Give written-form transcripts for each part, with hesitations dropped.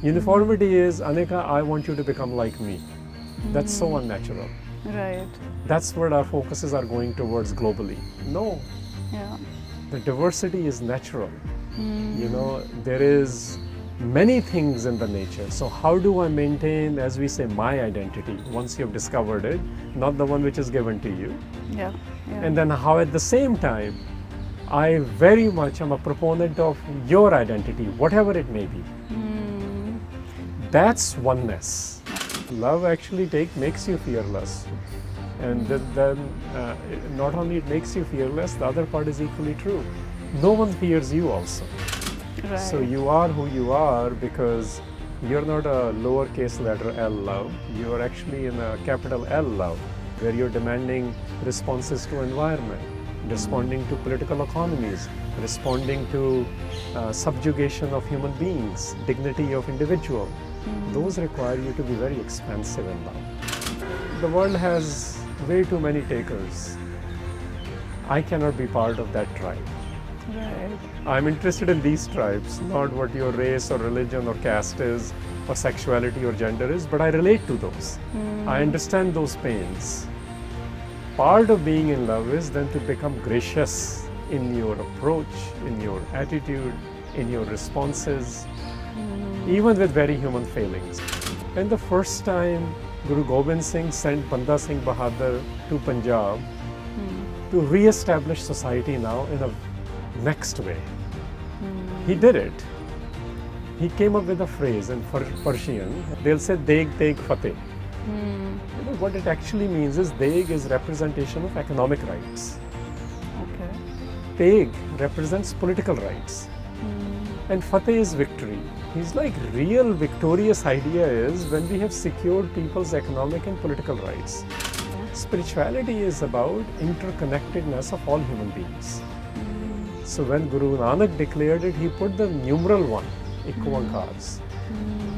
Uniformity is, Anika, I want you to become like me. That's so unnatural. Right. That's what our focuses are going towards globally. No, Yeah. the diversity is natural. There is many things in the nature. So how do I maintain, as we say, my identity once you've discovered it, not the one which is given to you? Yeah. Yeah. And then how at the same time, I very much am a proponent of your identity, whatever it may be. That's oneness. Love actually makes you fearless. And then not only it makes you fearless, the other part is equally true. No one fears you also. Right. So you are who you are because you're not a lowercase letter L love. You are actually in a capital L love, where you're demanding responses to environment, responding to political economies, responding to subjugation of human beings, dignity of individual. Those require you to be very expansive in love. The world has way too many takers. I cannot be part of that tribe. Right. I'm interested in these tribes, not what your race or religion or caste is, or sexuality or gender is, but I relate to those. I understand those pains. Part of being in love is then to become gracious in your approach, in your attitude, in your responses, even with very human failings. And the first time Guru Gobind Singh sent Banda Singh Bahadur to Punjab to re-establish society now in a next way. He did it. He came up with a phrase in Persian. They'll say Deg Deg Fateh. What it actually means is Deg is representation of economic rights. Okay. Deg represents political rights. And Fateh is victory. He's like, real victorious idea is when we have secured people's economic and political rights. Spirituality is about interconnectedness of all human beings. So when Guru Nanak declared it, he put the numeral 1, Ikwankars.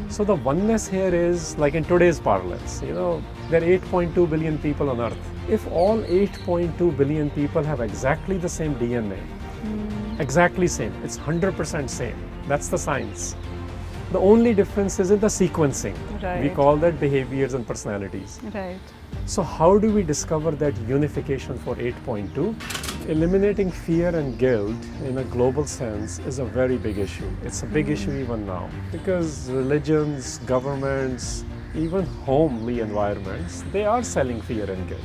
So the oneness here is, like in today's parlance, there are 8.2 billion people on earth. If all 8.2 billion people have exactly the same DNA, exactly same, it's 100% same, that's the science. The only difference is in the sequencing. Right. We call that behaviors and personalities. Right. So how do we discover that unification for 8.2? Eliminating fear and guilt in a global sense is a very big issue. It's a big issue even now because religions, governments, even homely environments, they are selling fear and guilt.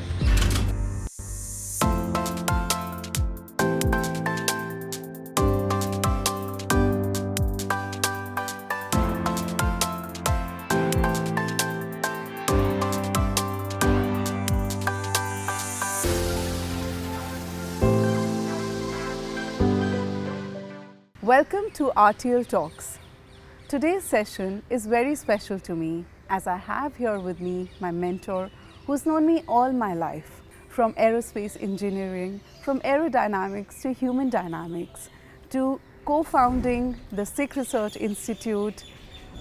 Welcome to RTL Talks. Today's session is very special to me as I have here with me my mentor who's known me all my life, from aerospace engineering, from aerodynamics to human dynamics, to co-founding the Sikh Research Institute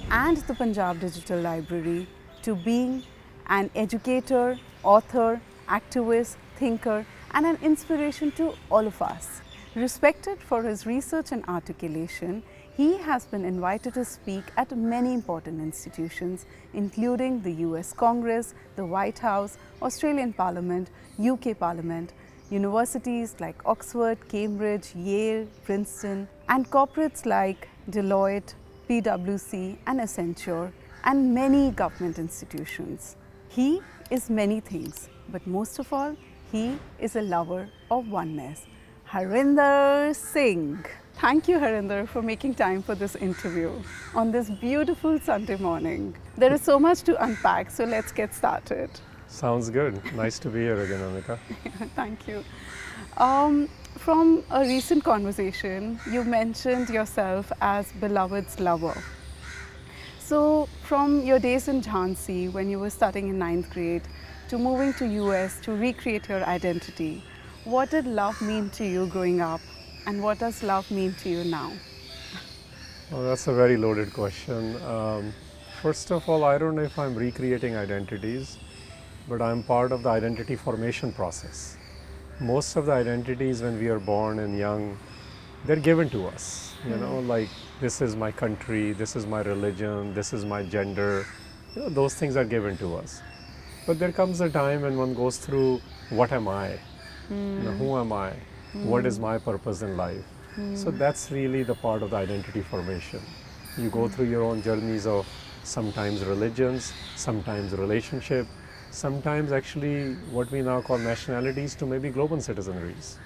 and the Panjab Digital Library, to being an educator, author, activist, thinker, and an inspiration to all of us. Respected for his research and articulation, he has been invited to speak at many important institutions, including the US Congress, the White House, Australian Parliament, UK Parliament, universities like Oxford, Cambridge, Yale, Princeton, and corporates like Deloitte, PwC, and Accenture, and many government institutions. He is many things, but most of all, he is a lover of oneness. Harinder Singh. Thank you, Harinder, for making time for this interview on this beautiful Sunday morning. There is so much to unpack, so let's get started. Sounds good. Nice to be here again, Anika. Thank you. From a recent conversation, you mentioned yourself as beloved's lover. So from your days in Jhansi, when you were studying in 9th grade, to moving to US to recreate your identity, what did love mean to you growing up, and what does love mean to you now? Well, that's a very loaded question. First of all, I don't know if I'm recreating identities, but I'm part of the identity formation process. Most of the identities when we are born and young, they're given to us, you know, like this is my country, this is my religion, this is my gender, you know, those things are given to us. But there comes a time when one goes through, what am I? You know, who am I? What is my purpose in life? So that's really the part of the identity formation. You go through your own journeys of sometimes religions, sometimes relationship, sometimes actually what we now call nationalities to maybe global citizenries.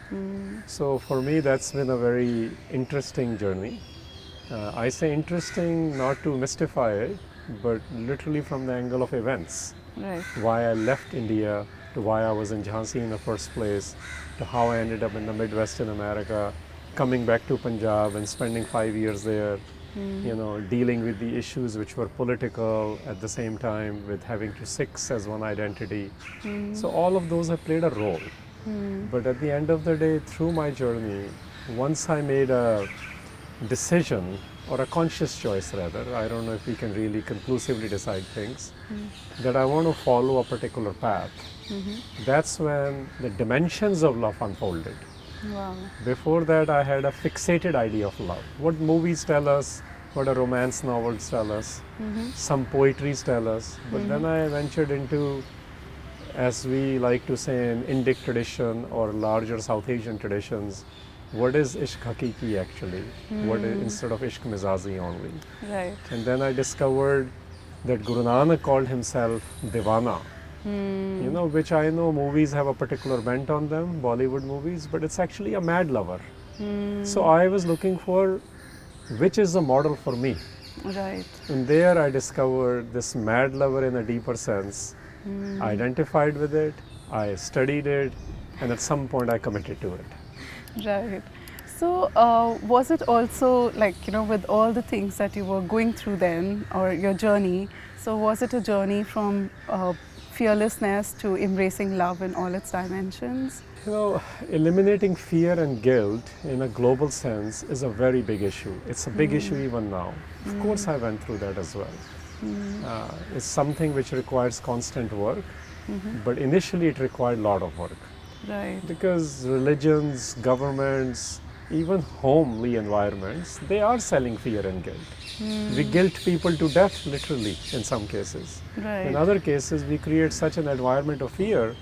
So for me, that's been a very interesting journey. I say interesting not to mystify it, but literally from the angle of events. Right. Why I left India, to why I was in Jhansi in the first place, to how I ended up in the Midwest in America, coming back to Punjab and spending 5 years there, you know, dealing with the issues which were political at the same time with having to Sikhs as one identity. So all of those have played a role. But at the end of the day, through my journey, once I made a decision, or a conscious choice rather, I don't know if we can really conclusively decide things, that I want to follow a particular path, that's when the dimensions of love unfolded. Wow. Before that, I had a fixated idea of love. What movies tell us, what a romance novels tell us, some poetries tell us. But then I ventured into, as we like to say in Indic tradition or larger South Asian traditions, what is ishq hakiki actually? What is, instead of ishq mizazi only? Right. And then I discovered that Guru Nanak called himself Diwana. You know, which I know movies have a particular bent on them, Bollywood movies, but it's actually a mad lover. So I was looking for which is the model for me. Right. And there I discovered this mad lover in a deeper sense. I identified with it, I studied it, and at some point I committed to it. Right. So, was it also like, you know, with all the things that you were going through then, or your journey, so was it a journey from fearlessness to embracing love in all its dimensions? You know, eliminating fear and guilt in a global sense is a very big issue. It's a big issue even now. Of course, I went through that as well. It's something which requires constant work, but initially it required a lot of work. Right. Because religions, governments, even homely environments, they are selling fear and guilt. We guilt people to death, literally, in some cases. Right. In other cases, we create such an environment of fear,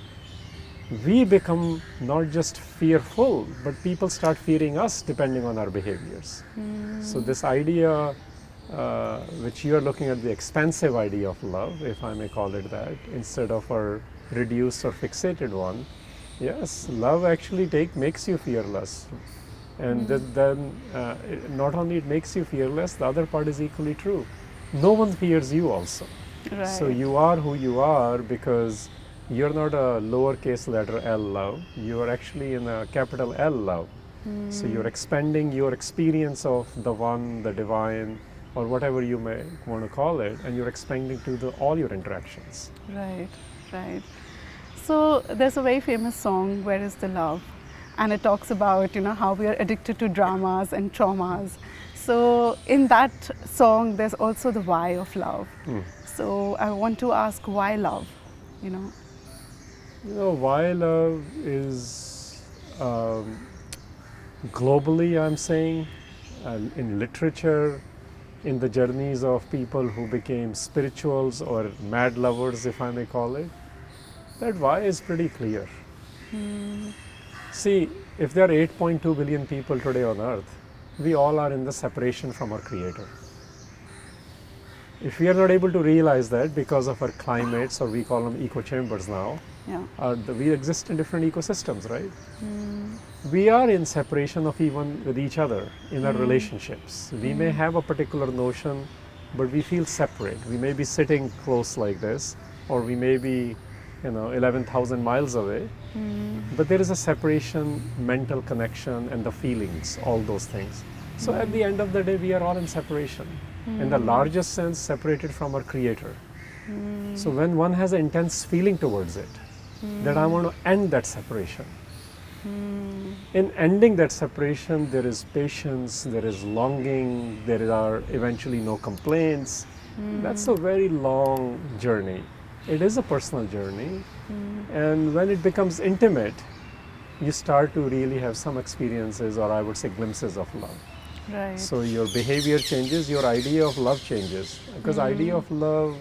we become not just fearful, but people start fearing us depending on our behaviors. So this idea, which you are looking at, the expansive idea of love, if I may call it that, instead of a reduced or fixated one, yes, love actually makes you fearless. And then not only it makes you fearless, the other part is equally true. No one fears you also. Right. So you are who you are because you're not a lowercase letter L love, you are actually in a capital L love. So you're expanding your experience of the one, the divine, or whatever you may want to call it, and you're expanding to all your interactions. Right, right. So there's a very famous song, Where is the Love? And it talks about, you know, how we are addicted to dramas and traumas. So in that song, there's also the why of love. So I want to ask, why love, you know? You know, why love is globally, I'm saying, in literature, in the journeys of people who became spirituals or mad lovers, if I may call it, that why is pretty clear. See, if there are 8.2 billion people today on earth, we all are in the separation from our creator. If we are not able to realize that because of our climates, or we call them echo chambers now, we exist in different ecosystems, right? We are in separation of even with each other in our relationships. We may have a particular notion, but we feel separate. We may be sitting close like this, or we may be, 11,000 miles away, but there is a separation, mental connection, and the feelings, all those things. So at the end of the day, we are all in separation, in the largest sense, separated from our creator. So when one has an intense feeling towards it, that I want to end that separation. In ending that separation, there is patience, there is longing, there are eventually no complaints. That's a very long journey. It is a personal journey, and when it becomes intimate, you start to really have some experiences, or I would say glimpses of love. Right. So your behavior changes, your idea of love changes. Because idea of love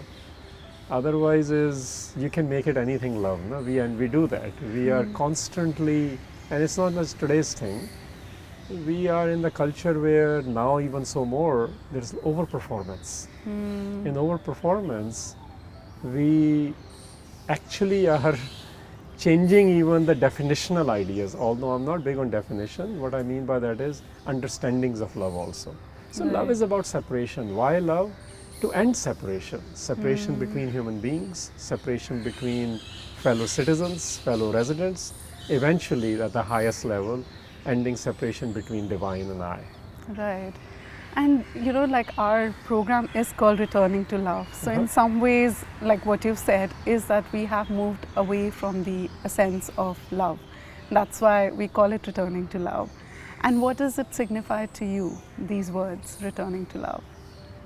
otherwise is, you can make it anything love. No? And we do that. We are constantly, and it's not just today's thing, we are in the culture where now even so more, there's overperformance. In overperformance, we actually are changing even the definitional ideas, although I'm not big on definition. What I mean by that is understandings of love also. So love is about separation. Why love? To end separation. Separation between human beings, separation between fellow citizens, fellow residents, eventually at the highest level, ending separation between divine and I. Right. And you know, like our program is called Returning to Love. So in some ways, like what you've said, is that we have moved away from the essence of love. That's why we call it Returning to Love. And what does it signify to you, these words, returning to love?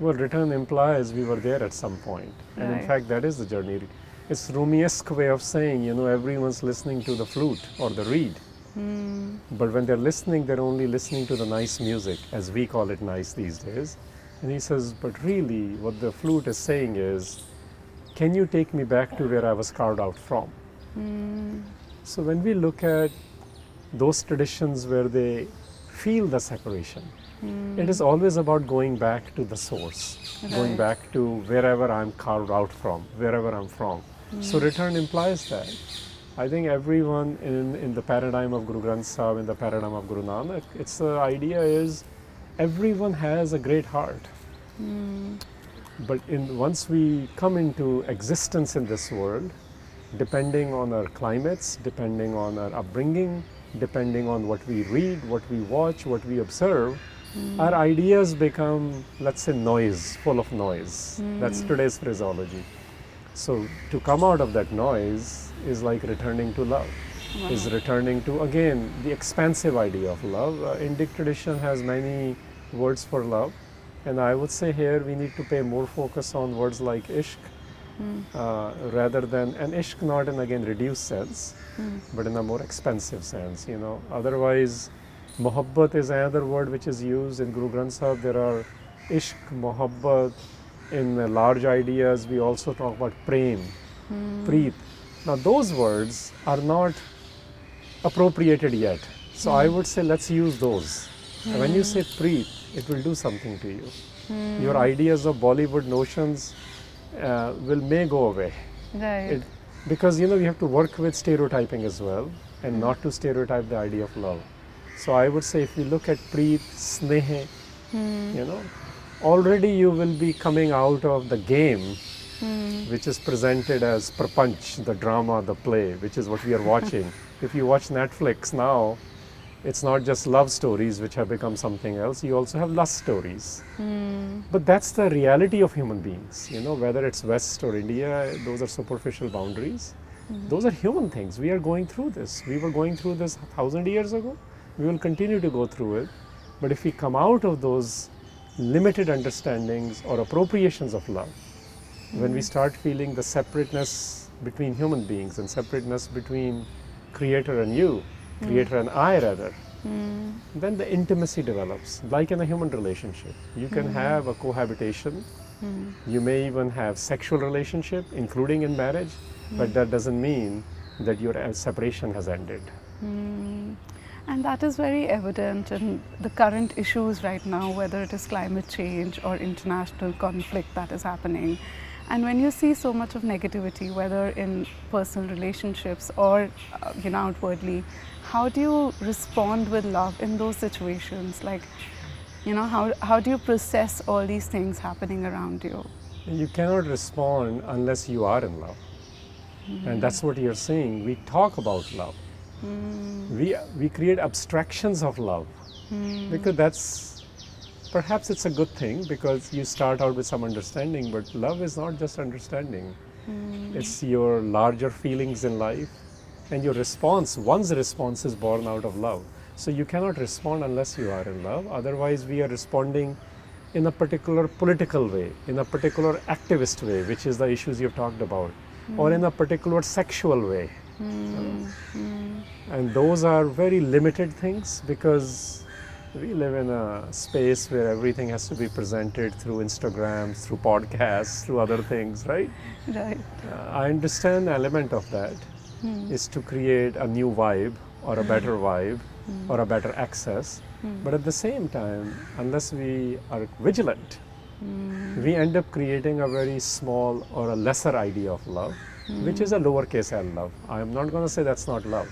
Well, return implies we were there at some point. And in fact, that is the journey. It's Rumi-esque way of saying, you know, everyone's listening to the flute or the reed. But when they're listening, they're only listening to the nice music, as we call it nice these days. And he says, but really what the flute is saying is, can you take me back to where I was carved out from? So when we look at those traditions where they feel the separation, it is always about going back to the source, going back to wherever I'm carved out from, wherever I'm from. So return implies that. I think everyone in the paradigm of Guru Granth Sahib, in the paradigm of Guru Nanak, it's the idea is everyone has a great heart. But once we come into existence in this world, depending on our climates, depending on our upbringing, depending on what we read, what we watch, what we observe, our ideas become, let's say, noise, full of noise. That's today's phraseology. So to come out of that noise is like returning to love, is returning to, again, the expansive idea of love. Indic tradition has many words for love, and I would say here we need to pay more focus on words like ishq, rather than, and ishq not in, again, reduced sense, but in a more expansive sense, you know. Otherwise, mohabbat is another word which is used in Guru Granth Sahib. There are ishq, mohabbat. In large ideas, we also talk about prem, preet. Now those words are not appropriated yet. So I would say let's use those. And when you say preet, it will do something to you. Your ideas of Bollywood notions may go away. Right. Because you know we have to work with stereotyping as well, and not to stereotype the idea of love. So I would say if we look at preet, sneh, you know, already you will be coming out of the game, which is presented as prapanch, the drama, the play, which is what we are watching. If you watch Netflix now, it's not just love stories which have become something else, you also have lust stories. But that's the reality of human beings, you know, whether it's West or India, those are superficial boundaries. Those are human things. We are going through this. We were going through this 1,000 years ago. We will continue to go through it. But if we come out of those limited understandings or appropriations of love, when we start feeling the separateness between human beings and separateness between creator and you, creator and I rather, then the intimacy develops, like in a human relationship. You can have a cohabitation, you may even have sexual relationship, including in marriage, but that doesn't mean that your separation has ended. And that is very evident in the current issues right now, whether it is climate change or international conflict that is happening. And when you see so much of negativity, whether in personal relationships or outwardly, how do you respond with love in those situations? Like, you know, how do you process all these things happening around you? You cannot respond unless you are in love. And that's what you're saying. We talk about love. We create abstractions of love, because that's, perhaps it's a good thing because you start out with some understanding, but love is not just understanding. It's your larger feelings in life, and your response, one's response is born out of love. So you cannot respond unless you are in love. Otherwise we are responding in a particular political way, in a particular activist way, which is the issues you've talked about, or in a particular sexual way. And those are very limited things because we live in a space where everything has to be presented through Instagram, through podcasts, through other things, right? Right. I understand the element of that is to create a new vibe or a better vibe or a better access. But at the same time, unless we are vigilant, we end up creating a very small or a lesser idea of love, which is a lowercase l love. I'm not going to say that's not love,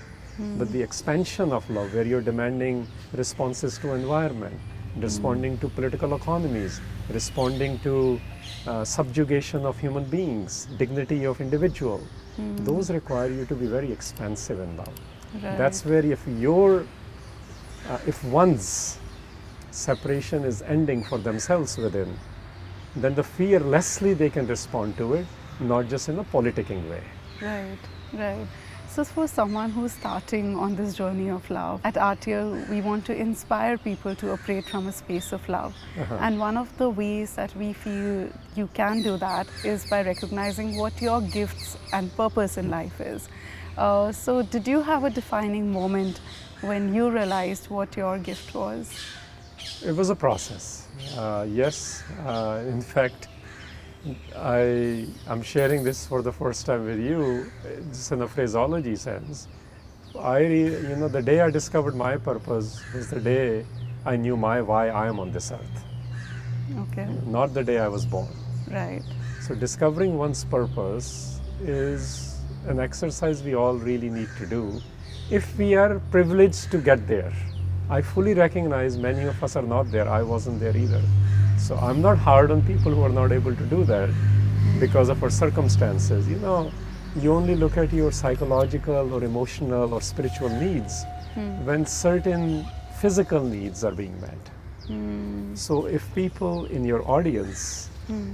but the expansion of love, where you're demanding responses to environment, responding to political economies, responding to subjugation of human beings, dignity of individual, those require you to be very expansive in love. Right. That's where if one's separation is ending for themselves within, then the fearlessly they can respond to it, not just in a politicking way. Right, right. So for someone who's starting on this journey of love, at RTL we want to inspire people to operate from a space of love. And one of the ways that we feel you can do that is by recognizing what your gifts and purpose in life is. So did you have a defining moment when you realized what your gift was? It was a process. Yes, in fact, I'm sharing this for the first time with you, just in a phraseology sense. The day I discovered my purpose was the day I knew why I am on this earth. Okay. Not the day I was born. Right. So discovering one's purpose is an exercise we all really need to do if we are privileged to get there. I fully recognize many of us are not there. I wasn't there either. So I'm not hard on people who are not able to do that because of our circumstances. You only look at your psychological or emotional or spiritual needs when certain physical needs are being met. So if people in your audience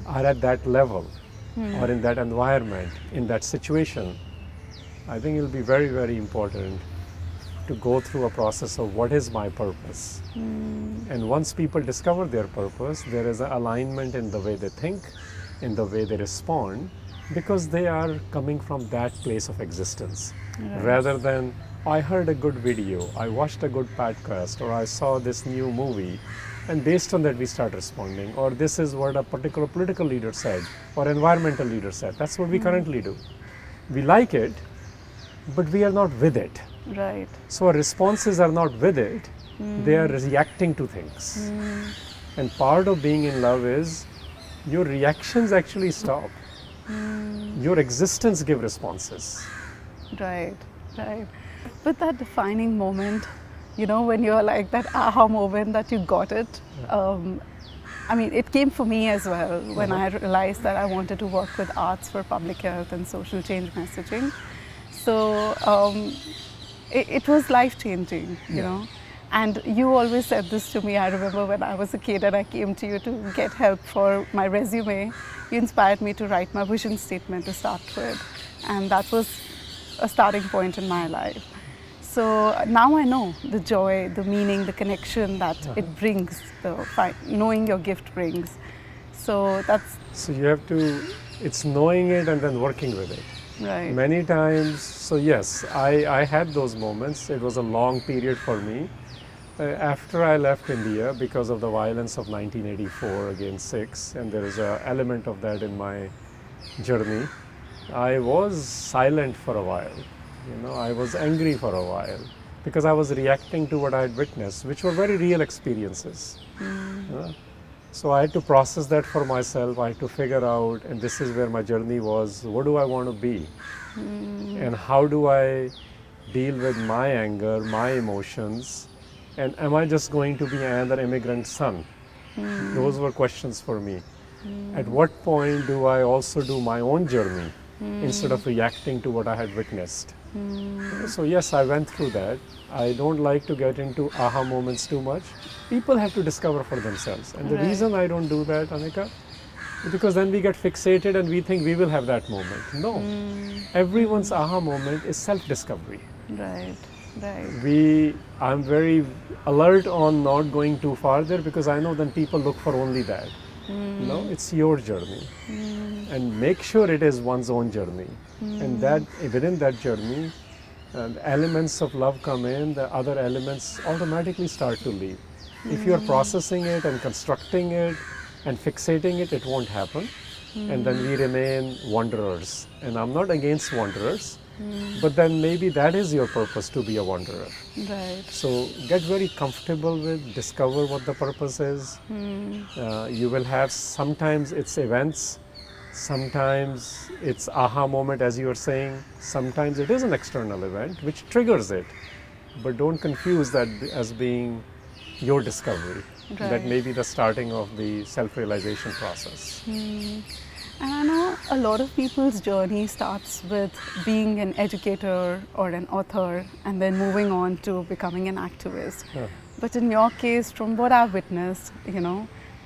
are at that level or in that environment, in that situation, I think it'll be very, very important to go through a process of what is my purpose. And once people discover their purpose, there is an alignment in the way they think, in the way they respond, because they are coming from that place of existence. Right. Rather than, I heard a good video, I watched a good podcast, or I saw this new movie, and based on that we start responding, or this is what a particular political leader said, or environmental leader said. That's what we currently do. We like it, but we are not with it. Right. So our responses are not with it, they are reacting to things. And part of being in love is your reactions actually stop. Your existence give responses. Right, right. But that defining moment, when you're like that aha moment that you got it, it came for me as well when I realized that I wanted to work with arts for public health and social change messaging. So it was life-changing, you know. And you always said this to me. I remember when I was a kid and I came to you to get help for my resume, you inspired me to write my vision statement to start with. And that was a starting point in my life. So now I know the joy, the meaning, the connection that it brings, knowing your gift brings. So that's... So you have to, it's knowing it and then working with it. Right. Many times, so yes, I had those moments. It was a long period for me. After I left India because of the violence of 1984 against Sikhs, and there is an element of that in my journey, I was silent for a while. I was angry for a while because I was reacting to what I had witnessed, which were very real experiences. So I had to process that for myself. I had to figure out, and this is where my journey was, what do I want to be? And how do I deal with my anger, my emotions? And am I just going to be another immigrant son? Those were questions for me. At what point do I also do my own journey instead of reacting to what I had witnessed? So yes, I went through that. I don't like to get into aha moments too much. People have to discover for themselves. And the reason I don't do that, Anika, is because then we get fixated and we think we will have that moment. No. Everyone's aha moment is self-discovery. Right, right. I'm very alert on not going too far there because I know then people look for only that. No, it's your journey. And make sure it is one's own journey. And that within that journey, and elements of love come in, the other elements automatically start to leave. If you are processing it and constructing it and fixating it, it won't happen. And then we remain wanderers. And I'm not against wanderers, but then maybe that is your purpose, to be a wanderer. Right. So get very comfortable with, discover what the purpose is. You will have, sometimes it's events, sometimes it's aha moment, as you were saying, sometimes it is an external event which triggers it. But don't confuse that as being your discovery. Right. That may be the starting of the self-realization process. And I know a lot of people's journey starts with being an educator or an author and then moving on to becoming an activist. But in your case, from what I've witnessed,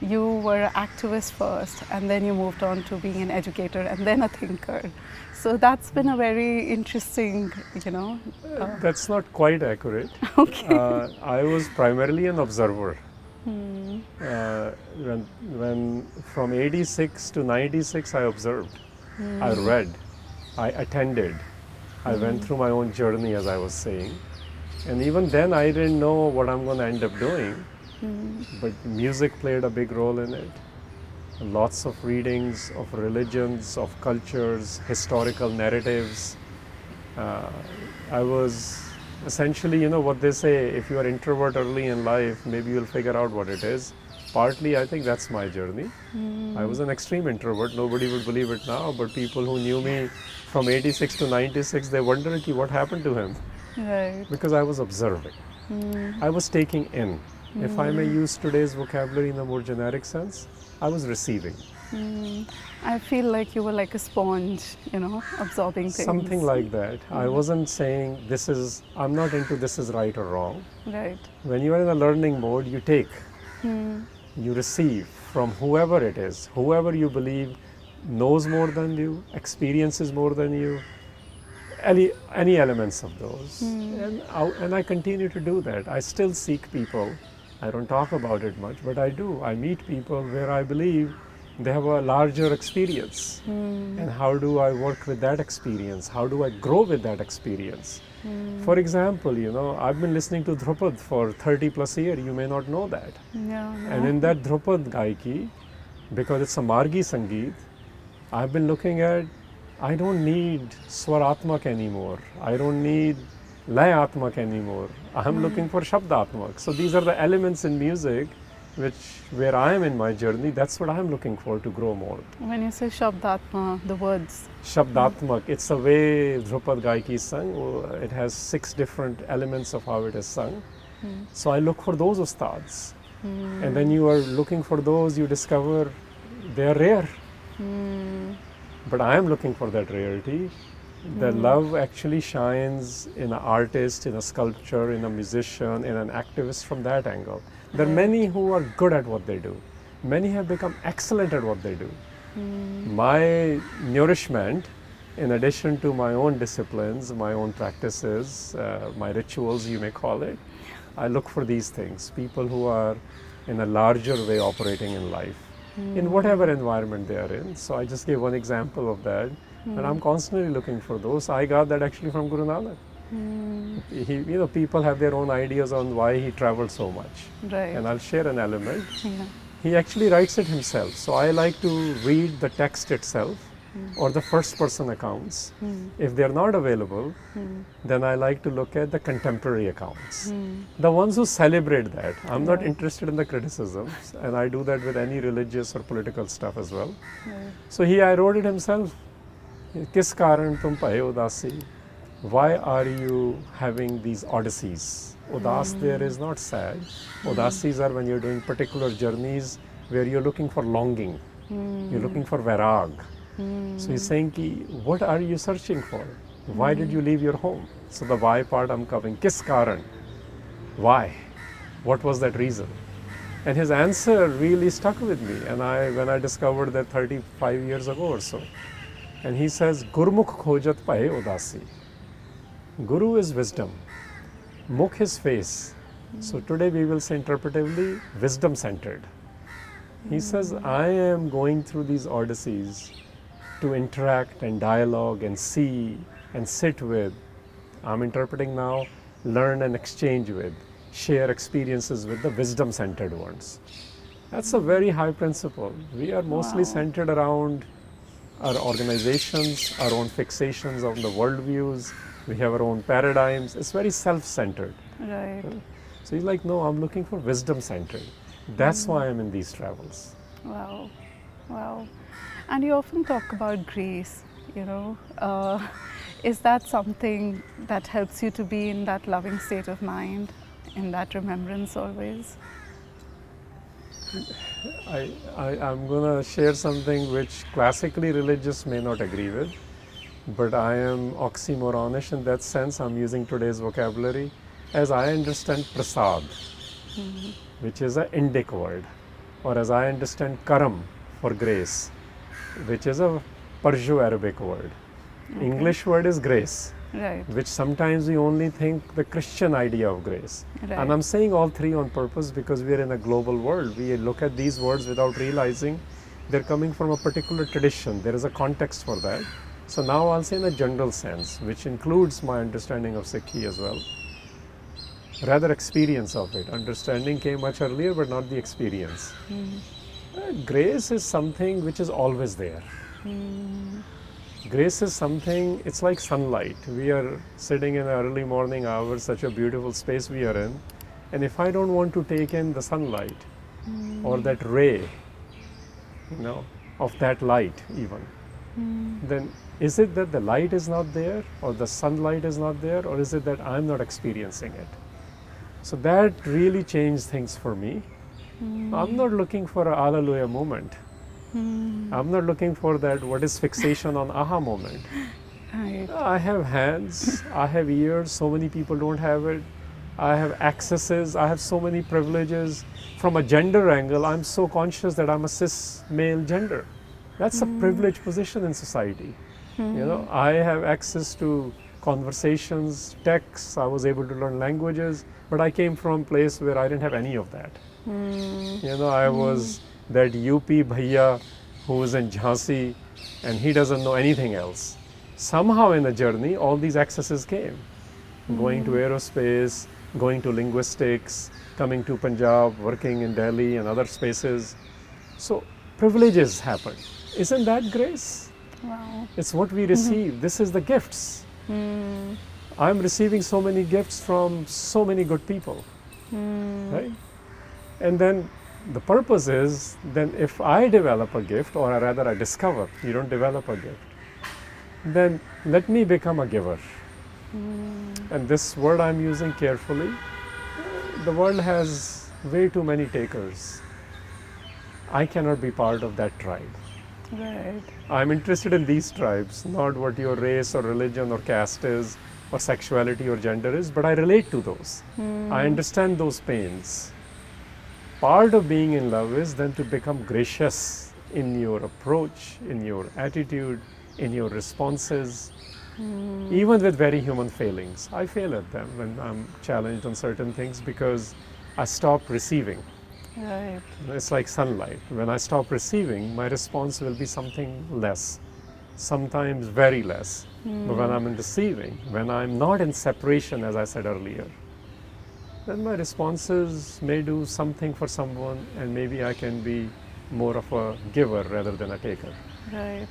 you were an activist first and then you moved on to being an educator and then a thinker. So that's been a very interesting, That's not quite accurate. Okay. I was primarily an observer. When from 86 to 96 I observed, I read, I attended, I went through my own journey, as I was saying, and even then I didn't know what I'm going to end up doing, but music played a big role in it. Lots of readings of religions, of cultures, historical narratives. I was essentially, what they say, if you are introvert early in life, maybe you'll figure out what it is. Partly, I think that's my journey. I was an extreme introvert. Nobody would believe it now, but people who knew me from 86 to 96, they wonder what happened to him. Right. Because I was observing. I was taking in. If I may use today's vocabulary in a more generic sense, I was receiving. I feel like you were like a sponge, absorbing things. Something like that. I wasn't saying I'm not into this is right or wrong. Right. When you are in a learning mode, you take, you receive from whoever it is, whoever you believe knows more than you, experiences more than you, any elements of those. And I continue to do that. I still seek people. I don't talk about it much, but I do. I meet people where I believe they have a larger experience. And how do I work with that experience? How do I grow with that experience? For example, I've been listening to Dhrupad for 30 plus years. You may not know that. Yeah. And in that Dhrupad Gaiki, because it's a Margi Sangeet, I've been looking at, I don't need Swaratmak anymore. I don't need Layatmak anymore. I'm looking for Shabdatmak. So these are the elements in music where I am in my journey. That's what I'm looking for to grow more. When you say Shabdatma, the words. Shabdatmak, it's the way Dhrupad Gaiki is sung. It has 6 different elements of how it is sung. So I look for those ustads. And then you are looking for those, you discover they are rare. But I am looking for that rarity. The love actually shines in an artist, in a sculptor, in a musician, in an activist from that angle. There are many who are good at what they do. Many have become excellent at what they do. My nourishment, in addition to my own disciplines, my own practices, my rituals, you may call it, I look for these things. People who are in a larger way operating in life, in whatever environment they are in. So I just gave one example of that. And I'm constantly looking for those. I got that actually from Guru Nanak. People have their own ideas on why he traveled so much. Right. And I'll share an element. Yeah. He actually writes it himself. So I like to read the text itself or the first person accounts. If they're not available, then I like to look at the contemporary accounts. The ones who celebrate that. I'm not interested in the criticisms, and I do that with any religious or political stuff as well. So I wrote it himself. Kis karan tum paye udasi? Why are you having these odysseys? Udas there is not sad. Udasis are when you're doing particular journeys where you're looking for longing. You're looking for vairag. So he's saying, what are you searching for? Why did you leave your home? So the why part I'm covering. Kis karan? Why? What was that reason? And his answer really stuck with me. And when I discovered that 35 years ago or so. And he says, Gurmukh khojat pahe udasi. Guru is wisdom. Mukh is face. So today we will say interpretively, wisdom centered. He says, I am going through these odysseys to interact and dialogue and see and sit with I'm interpreting now learn and exchange with, share experiences with the wisdom-centered ones. That's a very high principle. We are mostly centered around our organizations, our own fixations on the worldviews. We have our own paradigms. It's very self-centered. Right. So he's like, no, I'm looking for wisdom-centered. That's why I'm in these travels. Wow. Wow. And you often talk about grace, you know. Is that something that helps you to be in that loving state of mind, in that remembrance always? I'm going to share something which classically religious may not agree with, but I am oxymoronish in that sense. I'm using today's vocabulary. As I understand prasad, which is an Indic word, or as I understand karam for grace, which is a Persian-Arabic word. Okay. English word is grace, Right. which sometimes we only think the Christian idea of grace. Right. And I'm saying all three on purpose because we are in a global world. We look at these words without realizing they're coming from a particular tradition. There is a context for that. So now I'll say in a general sense, which includes my understanding of Sikhi as well. Rather experience of it. Understanding came much earlier, but not the experience. Grace is something which is always there. Grace is something, it's like sunlight. We are sitting in the early morning hours, such a beautiful space we are in. And if I don't want to take in the sunlight or that ray, of that light even, then is it that the light is not there or the sunlight is not there, or is it that I'm not experiencing it? So that really changed things for me. I'm not looking for an Alleluia moment. I'm not looking for that what is fixation on aha moment. Right. I have hands, I have ears, so many people don't have it. I have accesses, I have so many privileges. From a gender angle, I'm so conscious that I'm a cis male gender. That's a privileged position in society. I have access to conversations, texts, I was able to learn languages, but I came from a place where I didn't have any of that. I was that UP bhaiya who was in Jhansi and he doesn't know anything else. Somehow in the journey, all these accesses came. Going to aerospace, going to linguistics, coming to Punjab, working in Delhi and other spaces. So privileges happen. Isn't that grace? Wow. It's what we receive. This is the gifts. I'm receiving so many gifts from so many good people. Right? And then the purpose is, then if I develop a gift, or rather I discover, you don't develop a gift, then let me become a giver. And this word I'm using carefully. The world has way too many takers. I cannot be part of that tribe. Right. I'm interested in these tribes, not what your race or religion or caste is, or sexuality or gender is, but I relate to those. I understand those pains. Part of being in love is then to become gracious in your approach, in your attitude, in your responses, even with very human failings. I fail at them when I'm challenged on certain things because I stop receiving. Right. It's like sunlight. When I stop receiving, my response will be something less, sometimes very less. But when I'm in receiving, when I'm not in separation, as I said earlier, then my responses may do something for someone, and maybe I can be more of a giver rather than a taker. Right.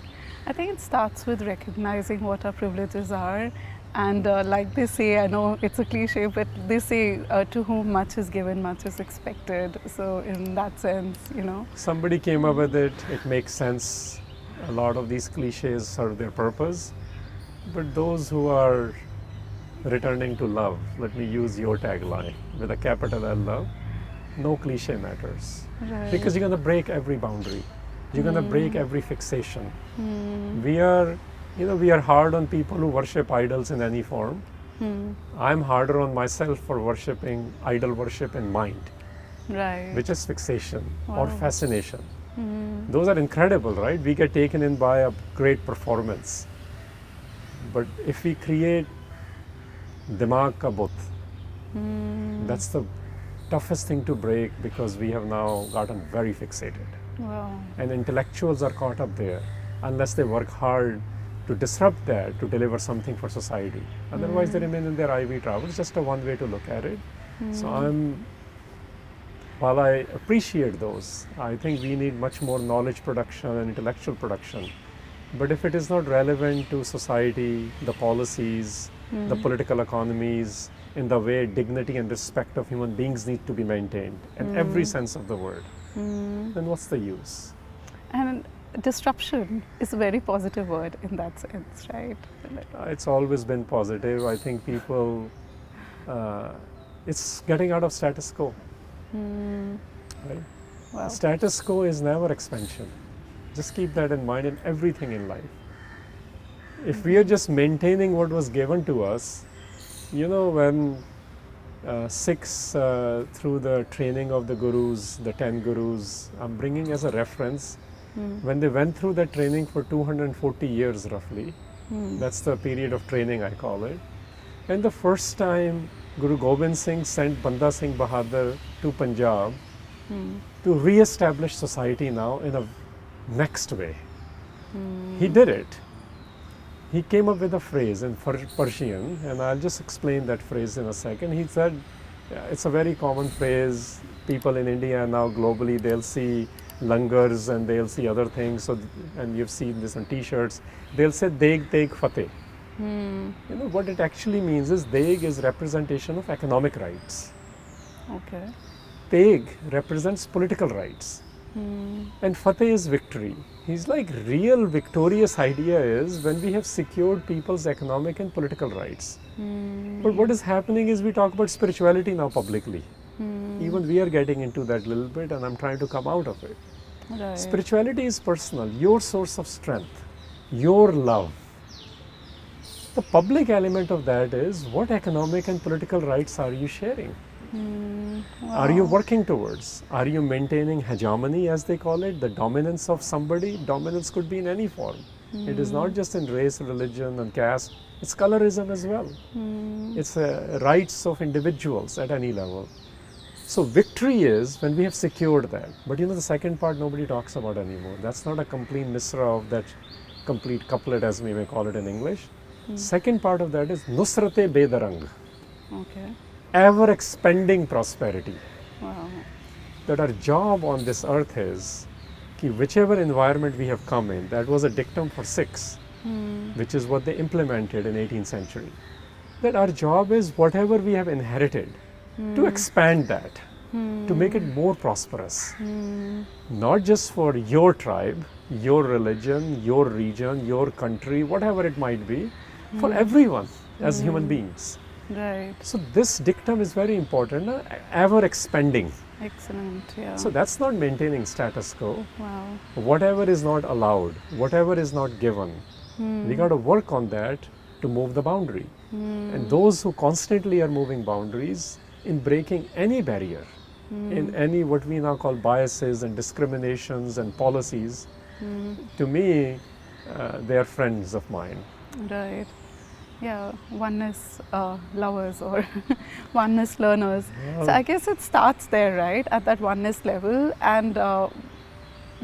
I think it starts with recognizing what our privileges are. And like they say, I know it's a cliche, but they say to whom much is given, much is expected. So in that sense, Somebody came up with it, it makes sense. A lot of these cliches serve their purpose. But those who are returning to love, let me use your tagline, with a capital L, love, no cliche matters. Right. Because you're going to break every boundary. You're going to break every fixation. We are hard on people who worship idols in any form. I'm harder on myself for worshipping idol worship in mind, Right. which is fixation or fascination. Those are incredible, right? We get taken in by a great performance. But if we create dimag ka but, that's the toughest thing to break, because we have now gotten very fixated. Wow. And intellectuals are caught up there unless they work hard to disrupt that, to deliver something for society. Otherwise, they remain in their IV tower. It's just a one way to look at it. So while I appreciate those, I think we need much more knowledge production and intellectual production. But if it is not relevant to society, the policies, the political economies, in the way dignity and respect of human beings need to be maintained in every sense of the word, then what's the use? And disruption is a very positive word in that sense, right? It's always been positive. I think people, it's getting out of status quo. Right? Wow. Status quo is never expansion. Just keep that in mind in everything in life. If we are just maintaining what was given to us, you know, when Sikhs, through the training of the gurus, the 10 gurus, I'm bringing as a reference, when they went through that training for 240 years roughly, that's the period of training I call it, and the first time Guru Gobind Singh sent Banda Singh Bahadur to Punjab to re-establish society now in a next way. He did it. He came up with a phrase in Persian, and I'll just explain that phrase in a second. He said, it's a very common phrase. People in India now globally, they'll see langars and they'll see other things. So, and you've seen this on t-shirts. They'll say, Deg Teg Fateh. You know, what it actually means is Deg is representation of economic rights. Okay. Teg represents political rights. And Fateh is victory. He's like, real victorious idea is when we have secured people's economic and political rights. But what is happening is we talk about spirituality now publicly. Even we are getting into that little bit, and I'm trying to come out of it. Right. Spirituality is personal, your source of strength, your love. The public element of that is what economic and political rights are you sharing? Are you working towards? Are you maintaining hegemony, as they call it, the dominance of somebody? Dominance could be in any form. It is not just in race, religion, and caste. It's colorism as well. It's rights of individuals at any level. So victory is when we have secured that. But you know, the second part nobody talks about anymore. That's not a complete misra of that complete couplet, as we may call it in English. Second part of that is Nusrate Bedarang. Okay. Ever expanding prosperity. Wow. That our job on this earth is ki whichever environment we have come in, that was a dictum for Sikhs, which is what they implemented in 18th century. That our job is whatever we have inherited, to expand that, to make it more prosperous. Not just for your tribe, your religion, your region, your country, whatever it might be, for everyone as human beings. Right. So this dictum is very important, ever expanding. Excellent. Yeah. So that's not maintaining status quo. Wow. Whatever is not allowed, whatever is not given, we got to work on that to move the boundary. And those who constantly are moving boundaries in breaking any barrier, in any what we now call biases and discriminations and policies, to me, they are friends of mine. Right. Yeah, oneness lovers or oneness learners. So I guess it starts there, right, at that oneness level. And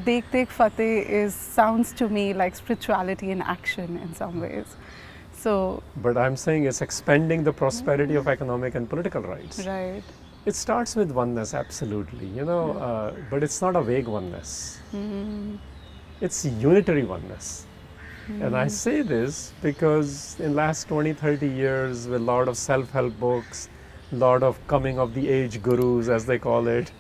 Deg Teg Fateh sounds to me like spirituality in action in some ways. So. But I'm saying it's expanding the prosperity of economic and political rights. Right. It starts with oneness, absolutely, you know, but it's not a vague oneness. It's unitary oneness. And I say this because in last 20, 30 years, with a lot of self-help books, a lot of coming of the age gurus, as they call it,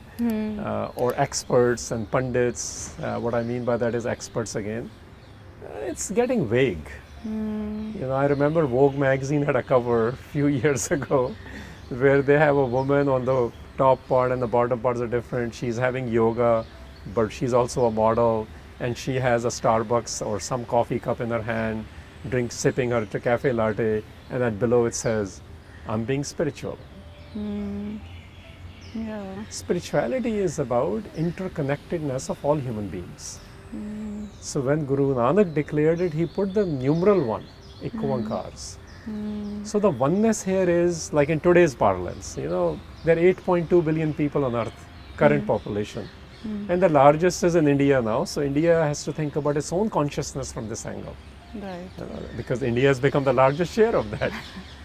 or experts and pundits, what I mean by that is experts again, it's getting vague. You know, I remember Vogue magazine had a cover a few years ago where they have a woman on the top part and the bottom parts are different. She's having yoga, but she's also a model. And she has a Starbucks or some coffee cup in her hand, sipping her cafe latte, and then below it says, I'm being spiritual. Yeah. Spirituality is about interconnectedness of all human beings. So when Guru Nanak declared it, he put the numeral 1, Ikonkars. So the oneness here is like in today's parlance, you know, there are 8.2 billion people on earth, current population. And the largest is in India now, so India has to think about its own consciousness from this angle. Right. Because India has become the largest share of that.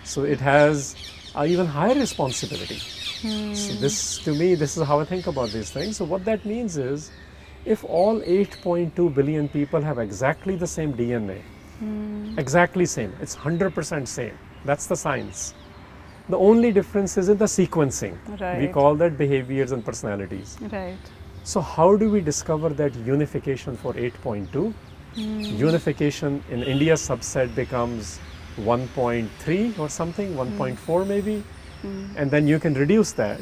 So it has even higher responsibility. So this, to me, this is how I think about these things. So what that means is, if all 8.2 billion people have exactly the same DNA, exactly same, it's 100% same. That's the science. The only difference is in the sequencing. Right. We call that behaviors and personalities. Right. So how do we discover that unification for 8.2? Unification in India's subset becomes 1.3 or something, 1.4 maybe, and then you can reduce that.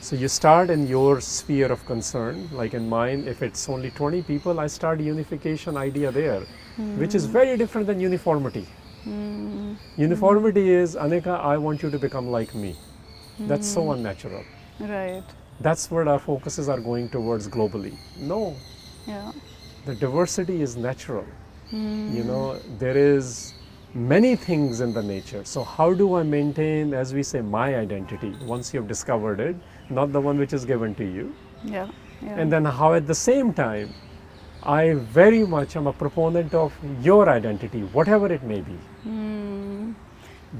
So you start in your sphere of concern, like in mine, if it's only 20 people, I start unification idea there, which is very different than uniformity. Uniformity is, Anika, I want you to become like me. That's so unnatural. Right. That's what our focuses are going towards globally. No, Yeah. the diversity is natural. You know, there is many things in the nature. So how do I maintain, as we say, my identity once you've discovered it, not the one which is given to you? Yeah. Yeah. And then how at the same time, I very much am a proponent of your identity, whatever it may be.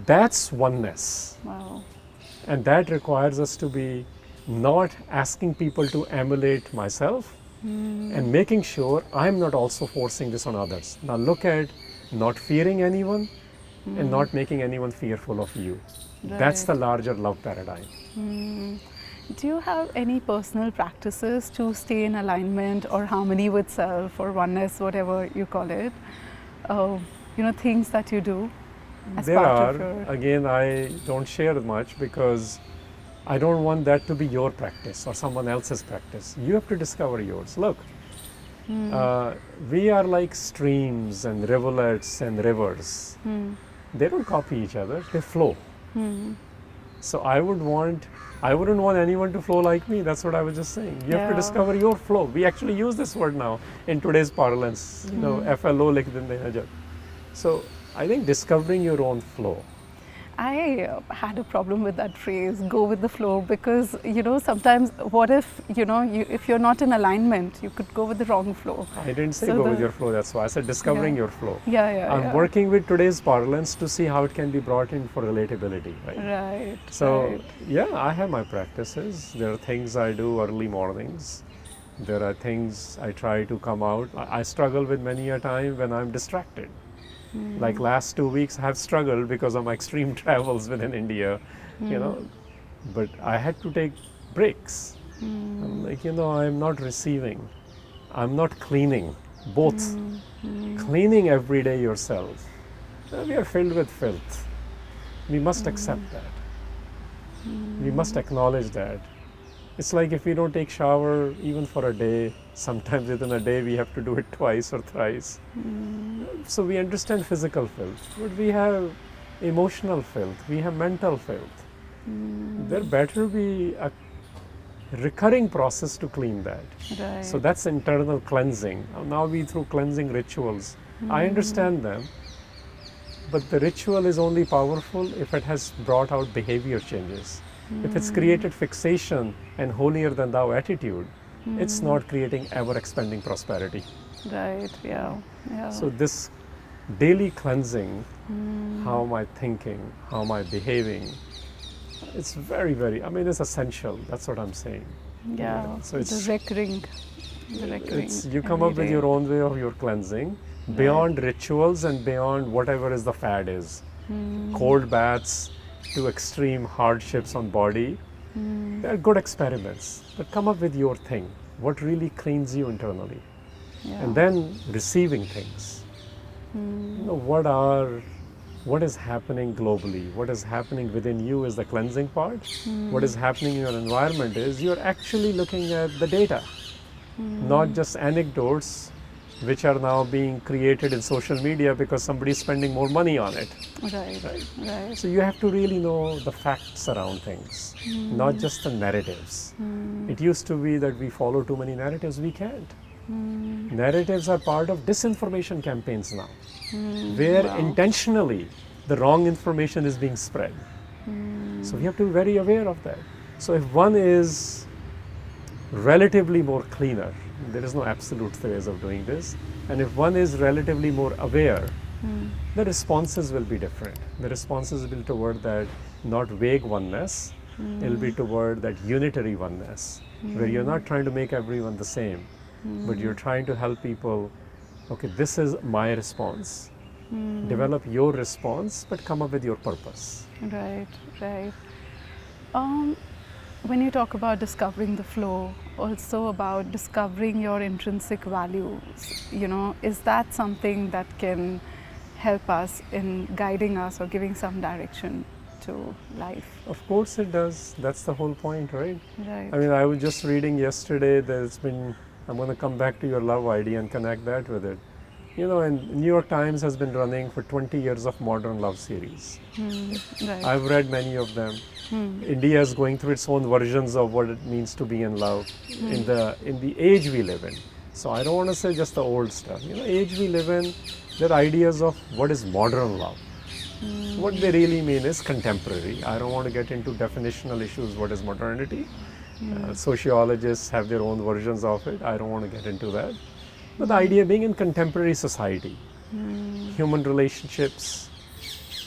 That's oneness. Wow. And that requires us to be not asking people to emulate myself and making sure I'm not also forcing this on others. Now look at not fearing anyone and not making anyone fearful of you. That's the larger love paradigm. Do you have any personal practices to stay in alignment or harmony with self or oneness, whatever you call it? Things that you do as There part are, of your... again, I don't share much because I don't want that to be your practice or someone else's practice. You have to discover yours. Look, we are like streams and rivulets and rivers. They don't copy each other, they flow. So I wouldn't want anyone to flow like me. That's what I was just saying. You have to discover your flow. We actually use this word now in today's parlance, FLO likh dende hain jab. So I think discovering your own flow. I had a problem with that phrase, go with the flow, because, sometimes what if, if you're not in alignment, you could go with the wrong flow. I didn't say go with your flow, that's why I said discovering your flow. I'm working with today's parlance to see how it can be brought in for relatability, right? Right. So, I have my practices. There are things I do early mornings. There are things I try to come out. I struggle with many a time when I'm distracted. Like last 2 weeks I have struggled because of my extreme travels within India, but I had to take breaks. I'm like, I'm not receiving, I'm not cleaning, both. Cleaning every day yourself. We are filled with filth. We must accept that. We must acknowledge that. It's like if we don't take shower even for a day, sometimes within a day we have to do it twice or thrice. So we understand physical filth, but we have emotional filth, we have mental filth. There better be a recurring process to clean that. Right. So that's internal cleansing. Now we through cleansing rituals. I understand them, but the ritual is only powerful if it has brought out behavior changes. If it's created fixation and holier than thou attitude, it's not creating ever expanding prosperity. Right, yeah. So this daily cleansing, how am I thinking, how am I behaving, it's very, very, it's essential. That's what I'm saying. Yeah, so it's the recurring. You come up with your own way of your cleansing, beyond rituals and beyond whatever is the fad is. Cold baths to extreme hardships on body. They are good experiments, but come up with your thing. What really cleans you internally? And then receiving things. What is happening globally? What is happening within you is the cleansing part. What is happening in your environment is you're actually looking at the data, not just anecdotes which are now being created in social media because somebody's spending more money on it. Right. So you have to really know the facts around things, not just the narratives. It used to be that we follow too many narratives. We can't. Narratives are part of disinformation campaigns now, where intentionally the wrong information is being spread. So we have to be very aware of that. So if one is relatively more cleaner, there is no absolute ways of doing this, And if one is relatively more aware, the responses will be different. The responses will be toward that not vague oneness, it'll be toward that unitary oneness, where you're not trying to make everyone the same, but you're trying to help people, okay, this is my response. Develop your response, but come up with your purpose. Right, right. When you talk about discovering the flow, also about discovering your intrinsic values, is that something that can help us in guiding us or giving some direction to life? Of course it does. That's the whole point, right? Right. I mean, I was just reading yesterday I'm going to come back to your love idea and connect that with it. And New York Times has been running for 20 years of modern love series. Right. I've read many of them. India is going through its own versions of what it means to be in love in the age we live in. So I don't want to say just the old stuff. Age we live in, there are ideas of what is modern love. What they really mean is contemporary. I don't want to get into definitional issues, what is modernity. Sociologists have their own versions of it. I don't want to get into that. But the idea being in contemporary society, human relationships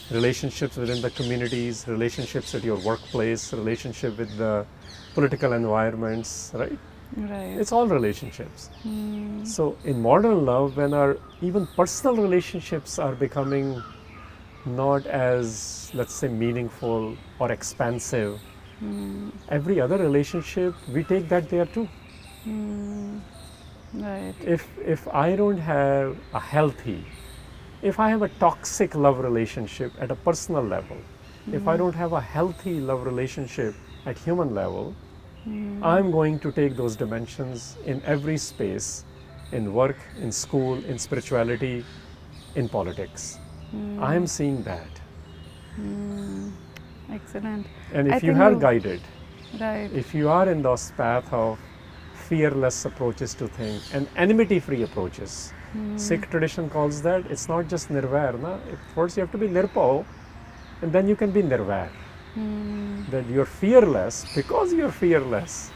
within the communities, relationships at your workplace, relationship with the political environments, right? Right. It's all relationships. So in modern love, when our even personal relationships are becoming not as, let's say, meaningful or expansive, every other relationship, we take that there too. Right. If I don't have if I have a toxic love relationship at a personal level, if I don't have a healthy love relationship at human level, I'm going to take those dimensions in every space, in work, in school, in spirituality, in politics. I'm seeing that. Excellent. And I if you think are guided, right. if you are in those path of fearless approaches to things and enmity-free approaches, Sikh tradition calls that, it's not just nirvair. First you have to be nirpao, and then you can be nirvair. That you're fearless. Because you're fearless,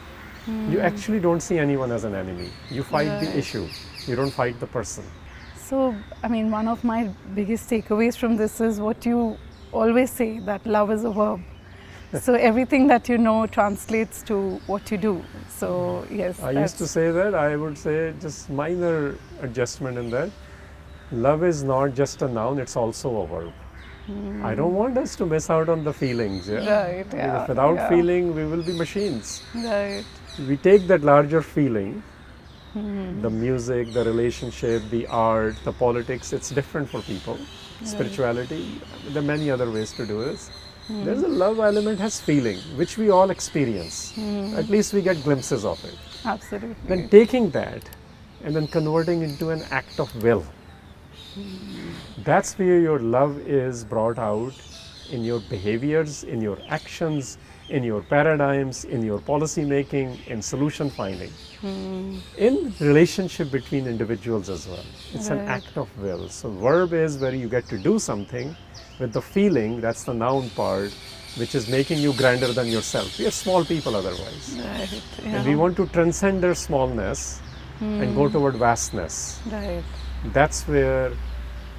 you actually don't see anyone as an enemy. You fight the issue. You don't fight the person. So, I mean, one of my biggest takeaways from this is what you always say, that love is a verb. So everything that you know translates to what you do. So yes. I used to say that. I would say just minor adjustment in that. Love is not just a noun, it's also a verb. I don't want us to miss out on the feelings. Yeah? Right. Yeah. If without feeling, we will be machines. Right. We take that larger feeling, the music, the relationship, the art, the politics, it's different for people. Spirituality, there are many other ways to do this. There's a love element has feeling, which we all experience. At least we get glimpses of it. Absolutely. Then taking that and then converting into an act of will. That's where your love is brought out in your behaviors, in your actions, in your paradigms, in your policy making, in solution finding, in relationship between individuals as well. It's an act of will. So verb is where you get to do something with the feeling, that's the noun part, which is making you grander than yourself. We are small people otherwise. Right. Yeah. And we want to transcend their smallness and go toward vastness. Right. That's where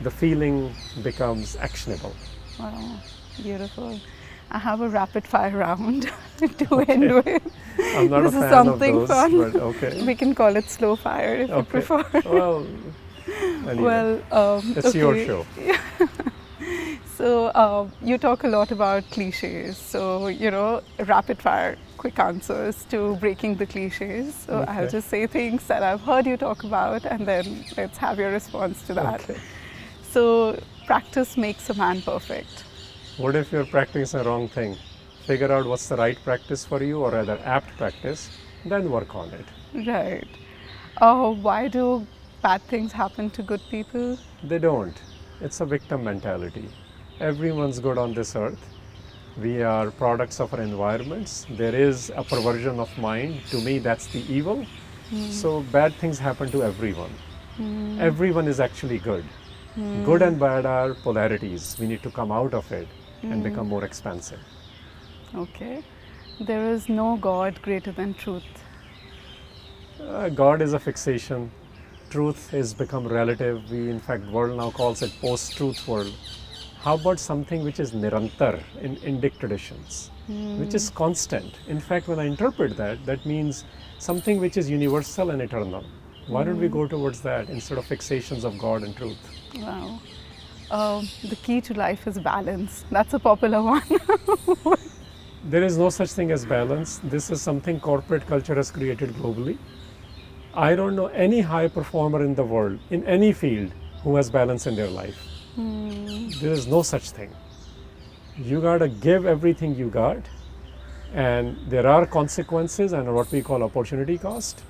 the feeling becomes actionable. Wow. Beautiful. I have a rapid fire round to end with. I'm not This a is fan something of those, fun. but okay. We can call it slow fire if you prefer. Well, anyway, it's your show. So you talk a lot about cliches. So, rapid fire, quick answers to breaking the cliches. So I'll just say things that I've heard you talk about, and then let's have your response to that. Okay. So practice makes a man perfect. What if you're practicing the wrong thing? Figure out what's the right practice for you, or rather apt practice, then work on it. Right. Why do bad things happen to good people? They don't. It's a victim mentality. Everyone's good on this earth. We are products of our environments. There is a perversion of mind. To me, that's the evil. So bad things happen to everyone. Everyone is actually good. Good and bad are polarities. We need to come out of it and become more expansive. Okay. There is no God greater than truth. God is a fixation. truth has become relative. We, in fact, world now calls it post-truth world. How about something which is nirantar in Indic traditions, which is constant? In fact, when I interpret that, that means something which is universal and eternal. Why don't we go towards that instead of fixations of God and truth? Wow. The key to life is balance. That's a popular one. There is no such thing as balance. This is something corporate culture has created globally. I don't know any high performer in the world, in any field, who has balance in their life. There is no such thing. You gotta give everything you got, and there are consequences and what we call opportunity cost.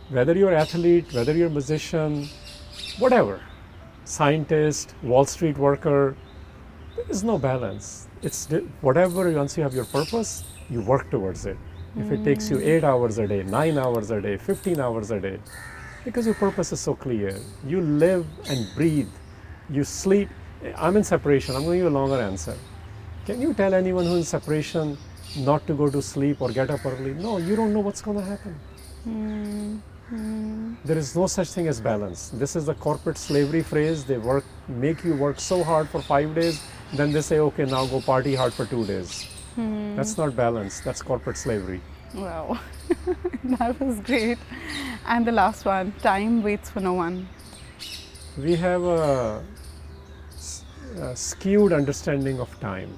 Whether you're athlete, whether you're musician, whatever, scientist, Wall Street worker, there is no balance. It's whatever, once you have your purpose, you work towards it. If it takes you 8 hours a day, 9 hours a day, 15 hours a day, because your purpose is so clear. You live and breathe, you sleep. I'm in separation, I'm going to give you a longer answer. Can you tell anyone who's in separation not to go to sleep or get up early? No, you don't know what's going to happen. There is no such thing as balance. This is the corporate slavery phrase. They make you work so hard for 5 days, then they say, okay, now go party hard for 2 days. That's not balance, that's corporate slavery. Wow, that was great. And the last one, time waits for no one. We have a skewed understanding of time.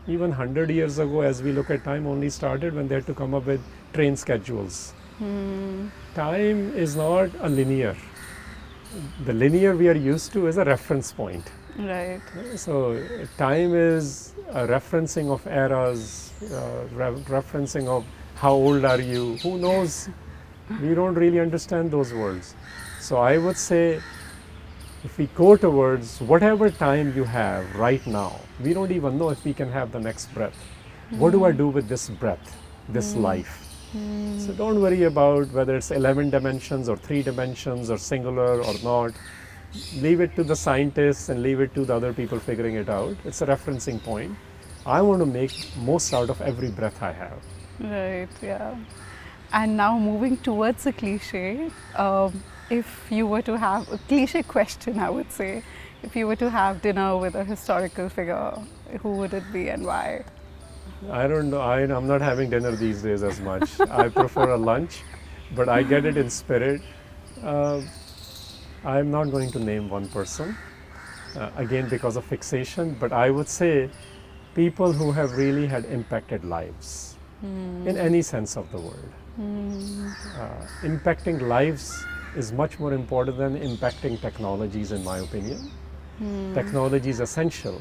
Even 100 years ago, as we look at time, only started when they had to come up with train schedules. Time is not a linear. The linear we are used to is a reference point. Right. So time is a referencing of eras, referencing of how old are you, who knows? We don't really understand those words. So I would say, if we go towards whatever time you have right now, we don't even know if we can have the next breath. What do I do with this breath, this life? So don't worry about whether it's 11 dimensions or 3 dimensions or singular or not. Leave it to the scientists and leave it to the other people figuring it out. It's a referencing point. I want to make most out of every breath I have. Right, yeah. And now moving towards a cliche, if you were to have a cliche question, I would say, if you were to have dinner with a historical figure, who would it be and why? I don't know. I'm not having dinner these days as much. I prefer a lunch, but I get it in spirit. I'm not going to name one person, again because of fixation, but I would say people who have really had impacted lives in any sense of the word. Impacting lives is much more important than impacting technologies, in my opinion. Technology is essential,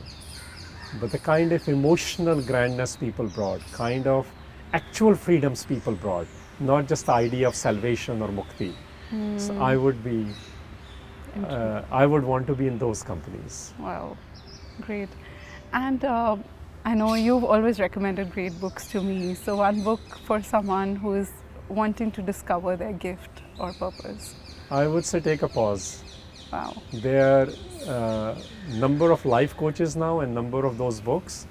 but the kind of emotional grandness people brought, kind of actual freedoms people brought, not just the idea of salvation or mukti. So I would want to be in those companies. Wow, great. And I know you've always recommended great books to me. So one book for someone who is wanting to discover their gift or purpose. I would say take a pause. Wow. There are number of life coaches now and number of those books.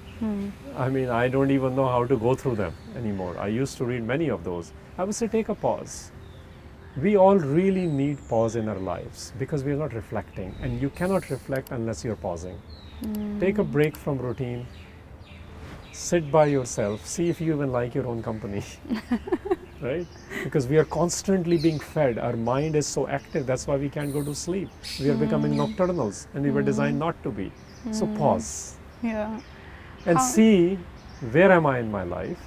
I mean, I don't even know how to go through them anymore. I used to read many of those. I would say take a pause. We all really need pause in our lives because we are not reflecting, and you cannot reflect unless you're pausing. Take a break from routine. Sit by yourself. See if you even like your own company. Right? Because we are constantly being fed. Our mind is so active. That's why we can't go to sleep. We are becoming nocturnals, and we were designed not to be. So pause. Yeah. And see where am I in my life,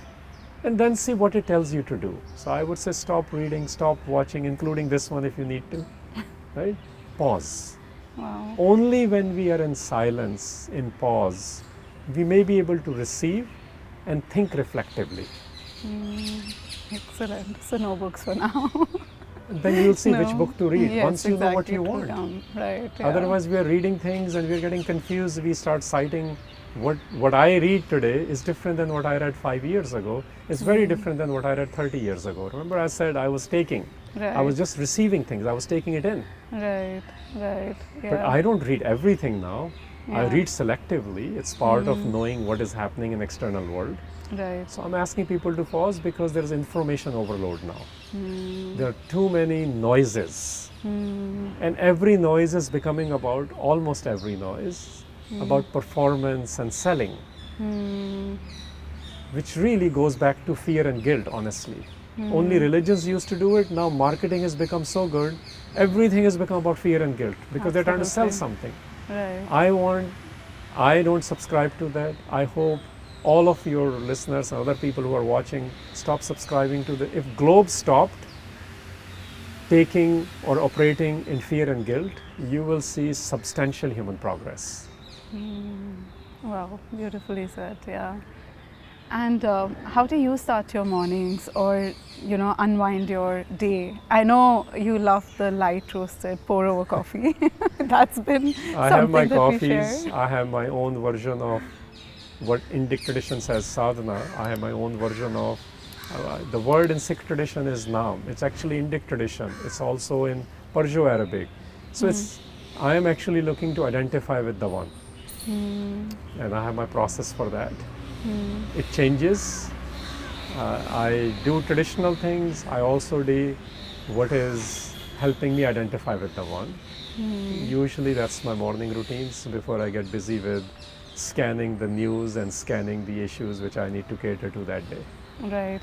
and then see what it tells you to do. So I would say stop reading, stop watching, including this one if you need to. Right? Pause. Wow. Only when we are in silence, in pause, we may be able to receive and think reflectively. Excellent. So no books for now. Then you'll see which No. book to read Yes, once you know what exactly, you it will want. come. Right. Yeah. Otherwise, we are reading things and we are getting confused. We start citing what I read today is different than what I read 5 years ago. It's very different than what I read 30 years ago. Remember, I said I was taking. Right. I was just receiving things. I was taking it in. Right. Right. Yeah. But I don't read everything now. I read selectively. It's part of knowing what is happening in external world. Right. So I'm asking people to pause because there is information overload now. There are too many noises. And every noise is becoming about, almost every noise, about performance and selling. Which really goes back to fear and guilt, honestly. Only religions used to do it. Now marketing has become so good. Everything has become about fear and guilt because they're trying to sell something. Right. I don't subscribe to that. I hope all of your listeners and other people who are watching stop subscribing to the. If Globe stopped taking or operating in fear and guilt, you will see substantial human progress. Wow, beautifully said. Yeah. And how do you start your mornings or, unwind your day? I know you love the light roasted pour over coffee. That's been I something have my that coffees. we share. I have my own version of what Indic tradition says sadhana. I have my own version of the word in Sikh tradition is naam. It's actually Indic tradition. It's also in Perso-Arabic. So I am actually looking to identify with the one. And I have my process for that. It changes. I do traditional things. I also do what is helping me identify with the one. Usually that's my morning routines before I get busy with scanning the news and scanning the issues which I need to cater to that day. Right.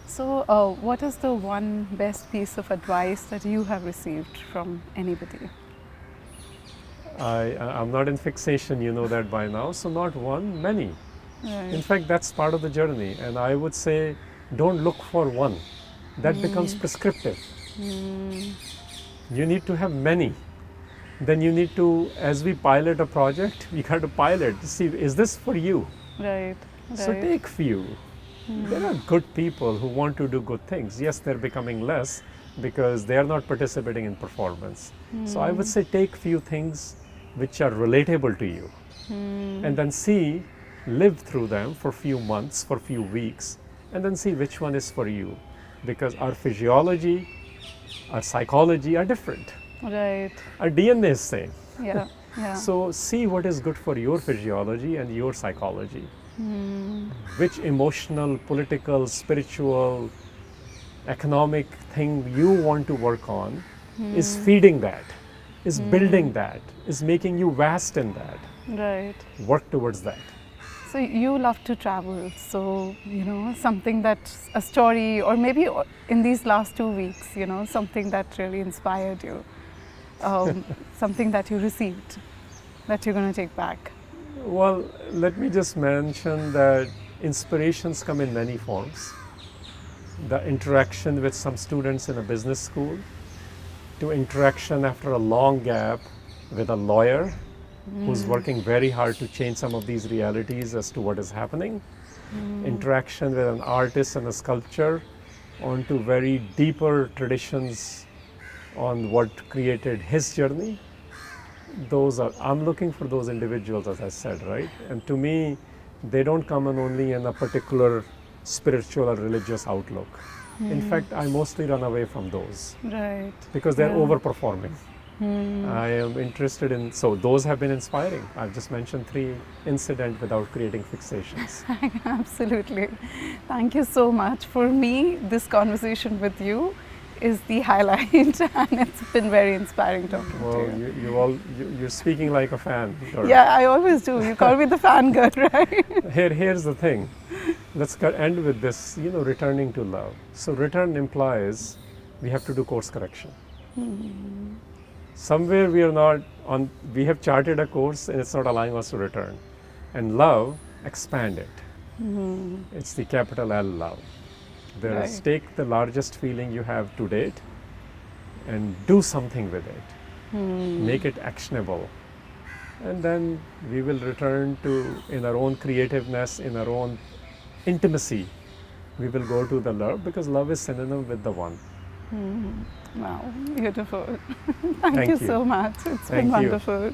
So what is the one best piece of advice that you have received from anybody? I'm not in fixation, you know that by now, so not one, many. Right. In fact, that's part of the journey, and I would say don't look for one. That becomes prescriptive. You need to have many. Then you need to, as we pilot a project, we got to pilot to see, is this for you? Right. So take few. There are good people who want to do good things. Yes, they're becoming less because they are not participating in performance. So I would say take few things which are relatable to you and then see, live through them for few months, for few weeks, and then see which one is for you, because our physiology, our psychology are different. Right. Our DNA is same. Yeah. Yeah. So see what is good for your physiology and your psychology. Which emotional, political, spiritual, economic thing you want to work on is feeding that, is building that, is making you vast in that. Right. Work towards that. So you love to travel. So, something that's a story, or maybe in these last 2 weeks, something that really inspired you, something that you received that you're going to take back. Well, let me just mention that inspirations come in many forms. The interaction with some students in a business school, to interaction after a long gap with a lawyer who's working very hard to change some of these realities as to what is happening. Interaction with an artist and a sculptor onto very deeper traditions on what created his journey. I'm looking for those individuals, as I said, right? And to me, they don't come in only in a particular spiritual or religious outlook. In fact, I mostly run away from those. Right. Because they're overperforming. I am interested in, so those have been inspiring. I've just mentioned 3 incidents without creating fixations. Absolutely. Thank you so much. For me, this conversation with you is the highlight, and it's been very inspiring talking to you. You're speaking like a fan. Yeah, I always do. You call me the fan girl, right? Here's the thing. Let's end with this, returning to love. So return implies we have to do course correction. Somewhere we have charted a course and it's not allowing us to return. And love, expand it. It's the capital L, love. Take the largest feeling you have to date and do something with it. Make it actionable. And then we will return to, in our own creativeness, in our own intimacy, we will go to the love, because love is synonym with the one. Wow, beautiful. Thank you so much. It's been wonderful.